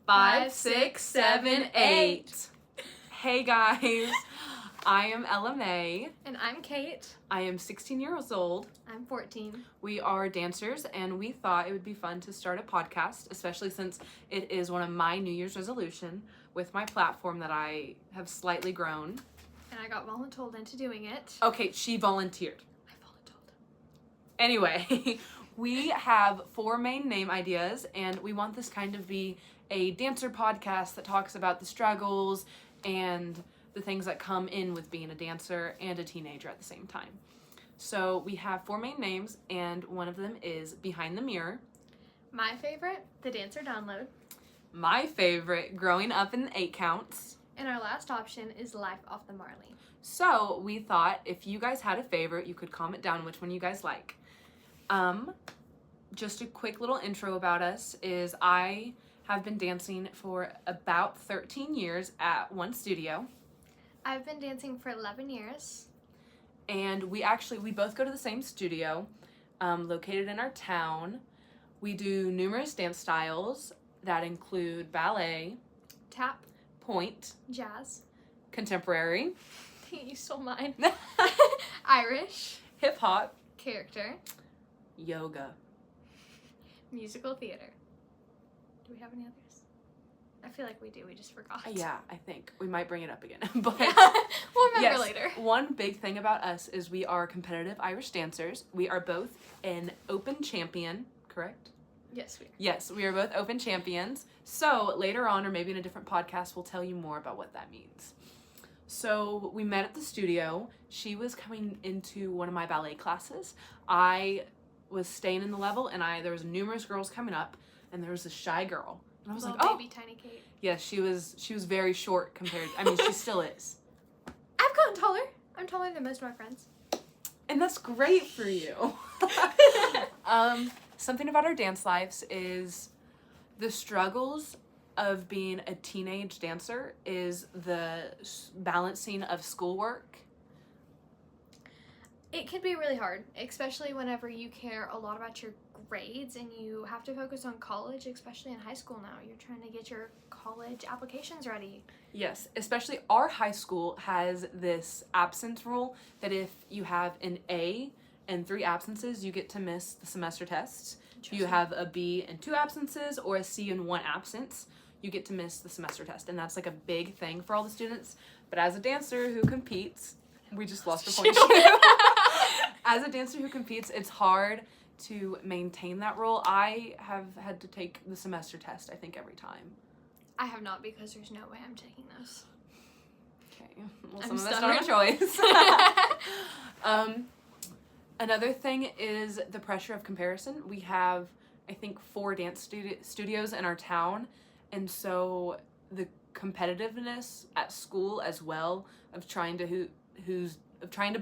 5, 6, 7, 8. Hey guys, I am Ella May. And I'm Kate. I am 16 years old. I'm 14. We are dancers, and we thought it would be fun to start a podcast, especially since it is one of my New Year's resolution with my platform that I have slightly grown. And I got voluntold into doing it. Okay, she volunteered. I voluntold. Anyway, we have 4 main name ideas, and we want this kind of be a dancer podcast that talks about the struggles and the things that come in with being a dancer and a teenager at the same time. So we have 4 main names, and one of them is Behind the Mirror. My favorite, The Dancer Download. My favorite, Growing Up in 8 Counts. And our last option is Life Off the Marley. So we thought if you guys had a favorite, you could comment down which one you guys like. Just a quick little intro about us is I have been dancing for about 13 years at one studio. I've been dancing for 11 years. And we both go to the same studio, located in our town. We do numerous dance styles that include ballet, Tap. point, Jazz. contemporary, You stole mine. Irish. hip hop, Character. yoga. Musical theater. Do we have any others? I feel like we do. We just forgot. Yeah, I think we might bring it up again. But We'll remember yes, later. One big thing about us is we are competitive Irish dancers. We are both an open champion, correct? Yes, we are. Yes, we are both open champions. So later on, or maybe in a different podcast, we'll tell you more about what that means. So we met at the studio. She was coming into one of my ballet classes. I was staying in the level, and there was numerous girls coming up, and there was a shy girl. And I was Little like, baby tiny Kate. Yes, she was very short compared. I mean, she still is. I've gotten taller. I'm taller than most of my friends. And that's great for you. Something about our dance lives is the struggles of being a teenage dancer is the balancing of schoolwork. It can be really hard, especially whenever you care a lot about your grades and you have to focus on college, especially in high school now. You're trying to get your college applications ready. Yes, especially our high school has this absence rule that if you have an A and 3 absences, you get to miss the semester tests. If you have a B and 2 absences or a C and 1 absence, you get to miss the semester test. And that's like a big thing for all the students. But as a dancer who competes, we just lost a point. As a dancer who competes, it's hard to maintain that rule. I have had to take the semester test, I think, every time. I have not, because there's no way I'm taking those. Okay, well, I'm some of us don't have a choice. Another thing is the pressure of comparison. We have, I think, 4 dance studios in our town, and so the competitiveness at school as well of trying to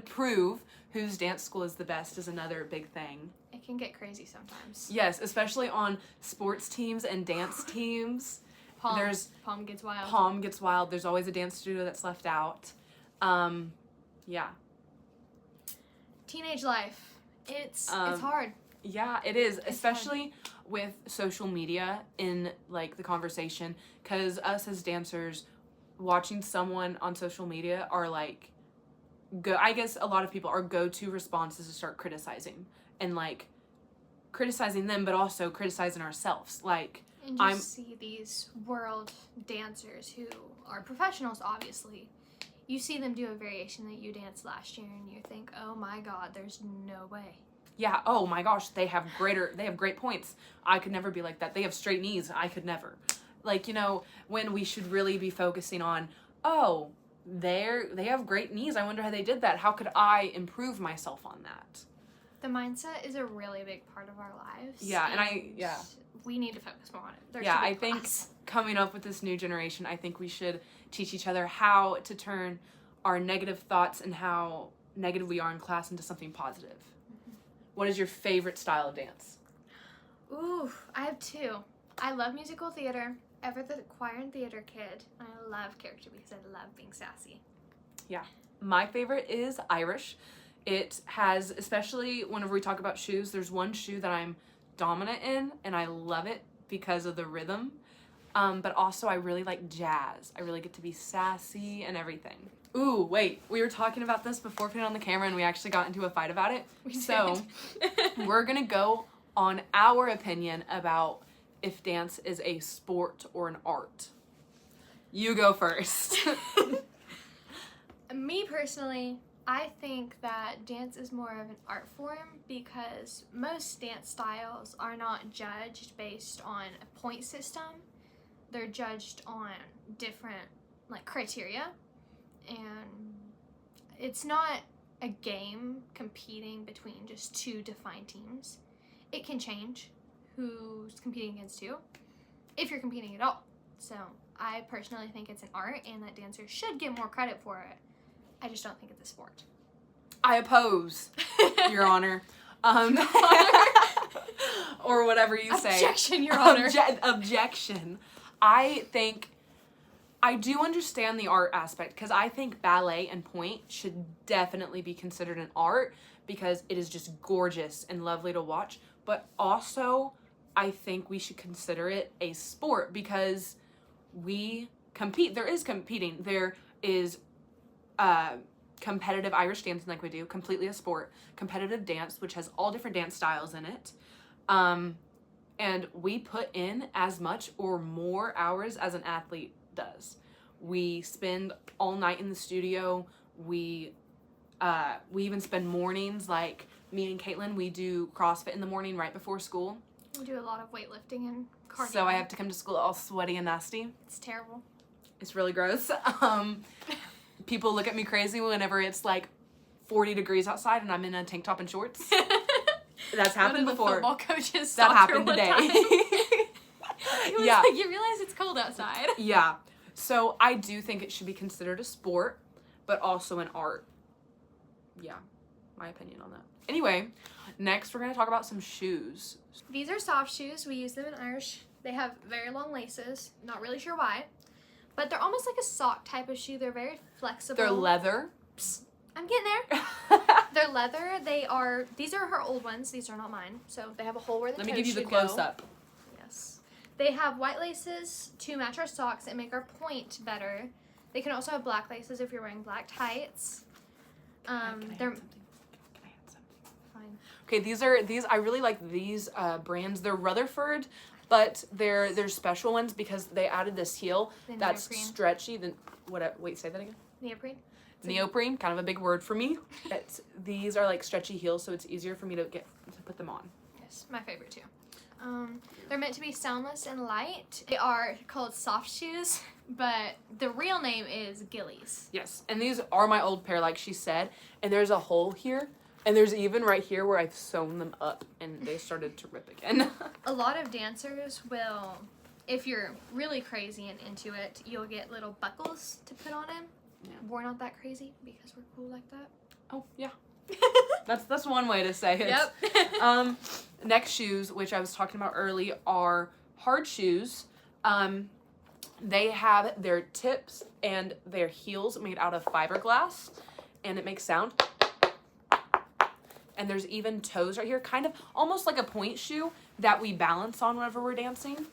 prove whose dance school is the best is another big thing. It can get crazy sometimes. Yes, especially on sports teams and dance teams. Palm gets wild. Palm gets wild. There's always a dance studio that's left out. Yeah. Teenage life. It's hard. Yeah, it is, especially with social media in like the conversation, because us as dancers watching someone on social media are like I guess a lot of people are go-to responses to start criticizing and like criticizing them, but also criticizing ourselves. Like, and you see these world dancers who are professionals, obviously. You see them do a variation that you danced last year, and you think, "Oh my God, there's no way." Yeah. Oh my gosh, they have great points. I could never be like that. They have straight knees. I could never. Like, when we should really be focusing on, oh, they have great knees. I wonder how they did that. How could I improve myself on that? The mindset is a really big part of our lives. Yeah, and we need to focus more on it. I think coming up with this new generation, I think we should teach each other how to turn our negative thoughts and how negative we are in class into something positive. Mm-hmm. What is your favorite style of dance? Ooh, I have 2. I love musical theater. Ever the choir and theater kid. I love character because I love being sassy. Yeah. My favorite is Irish. It has, especially whenever we talk about shoes, there's one shoe that I'm dominant in, and I love it because of the rhythm. But also, I really like jazz. I really get to be sassy and everything. Ooh, wait. We were talking about this before putting it on the camera, and we actually got into a fight about it. So, we're going to go on our opinion about if dance is a sport or an art. You go first. Me personally, I think that dance is more of an art form because most dance styles are not judged based on a point system. They're judged on different criteria, and it's not a game competing between just two defined teams. It can change who's competing against who, if you're competing at all. So I personally think it's an art and that dancers should get more credit for it. I just don't think it's a sport. I oppose, Your Honor. Or whatever you say. Objection, Your Honor. Objection. I do understand the art aspect because I think ballet and pointe should definitely be considered an art because it is just gorgeous and lovely to watch. But also, I think we should consider it a sport because we compete. There is competing. There is competitive Irish dancing like we do, completely a sport. Competitive dance, which has all different dance styles in it. And we put in as much or more hours as an athlete does. We spend all night in the studio. We even spend mornings, like me and Caitlin, we do CrossFit in the morning right before school. We do a lot of weightlifting and cardio. So I have to come to school all sweaty and nasty. It's terrible. It's really gross. People look at me crazy whenever it's like 40 degrees outside and I'm in a tank top and shorts. That's happened before. Football coaches That happened today. Yeah. You realize it's cold outside. Yeah. So I do think it should be considered a sport, but also an art. Yeah. My opinion on that. Anyway, next we're going to talk about some shoes. These are soft shoes. We use them in Irish. They have very long laces. Not really sure why. But they're almost like a sock type of shoe. They're very flexible. They're leather. Psst, I'm getting there. They're leather. These are her old ones. These are not mine. So they have a hole where the Let toe me give you the should close go. up. Yes. They have white laces to match our socks and make our point better. They can also have black laces if you're wearing black tights. Can I add something? Fine. Okay, these I really like these brands. They're Rutherford, but they're special ones because they added this heel that's neoprene. stretchy. Wait, say that again. Neoprene. Neoprene, kind of a big word for me. These are like stretchy heels, so it's easier for me to put them on. Yes, my favorite too. They're meant to be soundless and light. They are called soft shoes, but the real name is Gillies. Yes, and these are my old pair, like she said. And there's a hole here, and there's even right here where I've sewn them up, and they started to rip again. A lot of dancers will, if you're really crazy and into it, you'll get little buckles to put on them. Yeah. We're not that crazy because we're cool like that. Oh, yeah. That's one way to say it. Yep. Next shoes, which I was talking about early, are hard shoes. They have their tips and their heels made out of fiberglass, and it makes sound. And there's even toes right here, kind of almost like a point shoe that we balance on whenever we're dancing.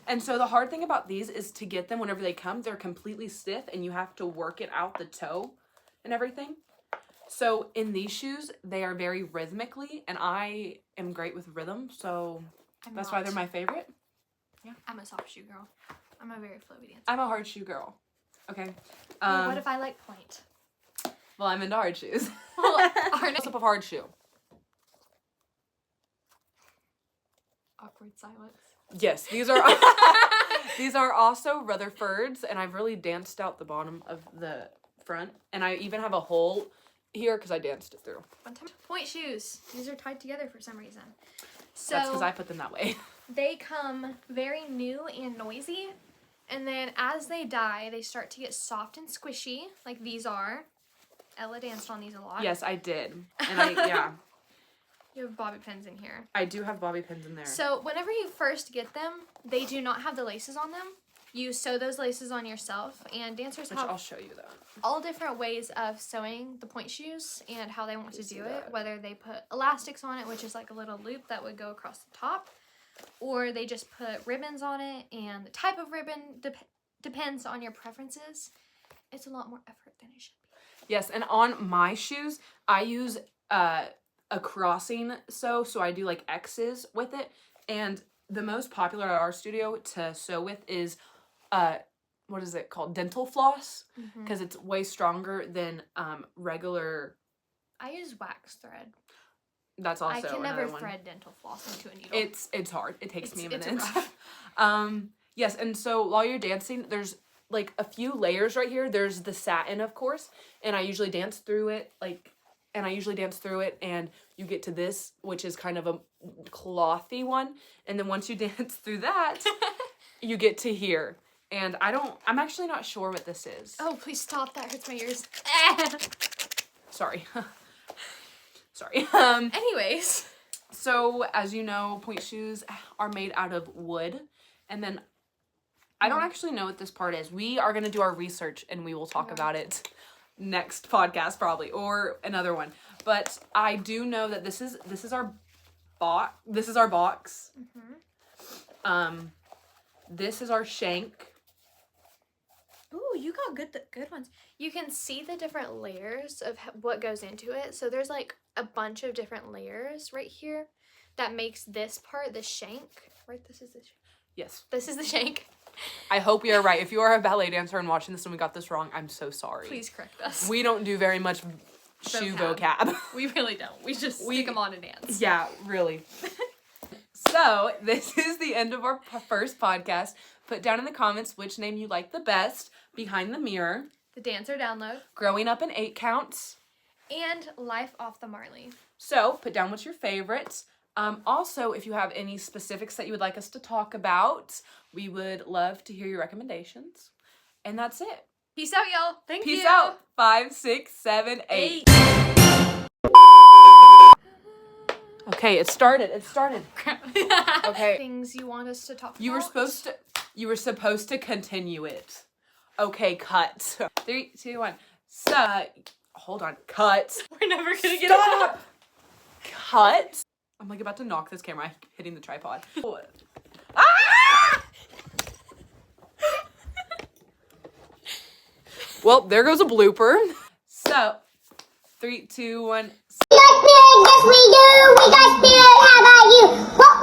And so the hard thing about these is to get them whenever they come, they're completely stiff and you have to work it out the toe and everything. So in these shoes, they are very rhythmically, and I am great with rhythm, so that's why they're my favorite. Yeah. I'm a soft shoe girl. I'm a very flowy dancer. I'm a hard shoe girl. Okay. What if I like point? Well, I'm into hard shoes. Well, What's up of hard shoe? Awkward silence. Yes, these are these are also Rutherfords, and I've really danced out the bottom of the front, and I even have a hole here because I danced it through. One time. Point shoes. These are tied together for some reason. So That's because I put them that way. they come very new and noisy, and then as they die, they start to get soft and squishy, like these are. Ella danced on these a lot. Yes, I did, and yeah. You have bobby pins in here. I do have bobby pins in there. So whenever you first get them, they do not have the laces on them. You sew those laces on yourself, and dancers Which have I'll show you though. all different ways of sewing the point shoes and how they want to see do it. that. Whether they put elastics on it, which is like a little loop that would go across the top, or they just put ribbons on it, and the type of ribbon depends on your preferences. It's a lot more effort than it should be. Yes, and on my shoes, I use a crossing sew, so I do like X's with it. And the most popular at our studio to sew with is what is it called? Dental floss, because it's way stronger than regular. I use wax thread. That's also I can another never one. thread dental floss into a needle. It's hard. It takes me a minute. It's rough. Yes, and so while you're dancing, there's like a few layers right here. There's the satin, of course, and I usually dance through it and you get to this, which is kind of a clothy one, and then once you dance through that, you get to here. And I'm actually not sure what this is. Oh, please stop. That hurts my ears. Sorry. Sorry. Anyways. So, as you know, point shoes are made out of wood. And then, I don't actually know what this part is. We are going to do our research and we will talk about it next podcast probably, or another one. But I do know that this is our box. This is our box. This is our shank. Ooh, you got good ones. You can see the different layers of what goes into it. So there's like a bunch of different layers right here that makes this part the shank. Right, this is the shank. Yes. This is the shank. I hope we are right. If you are a ballet dancer and watching this and we got this wrong, I'm so sorry. Please correct us. We don't do very much shoe vocab. We really don't. We just stick them on and dance. Yeah, really. So, this is the end of our first podcast. Put down in the comments which name you like the best. Behind the Mirror. The Dancer Download. Growing Up in 8 Counts. And Life Off the Marley. So, put down what's your favorites. Also, if you have any specifics that you would like us to talk about, we would love to hear your recommendations. And that's it. Peace out, y'all. Thank you. Peace out. 5, 6, 7, 8. Okay, it started. Okay. Things you want us to talk about? You were supposed to continue it. Okay, cut. 3, 2, 1. Hold on. Cut. We're never gonna get Stop. Cut. I'm like about to knock this camera. I'm hitting the tripod. Ah! Well, there goes a blooper. So, 3, 2, 1. Yes, we do. We got spirit. How about you? What?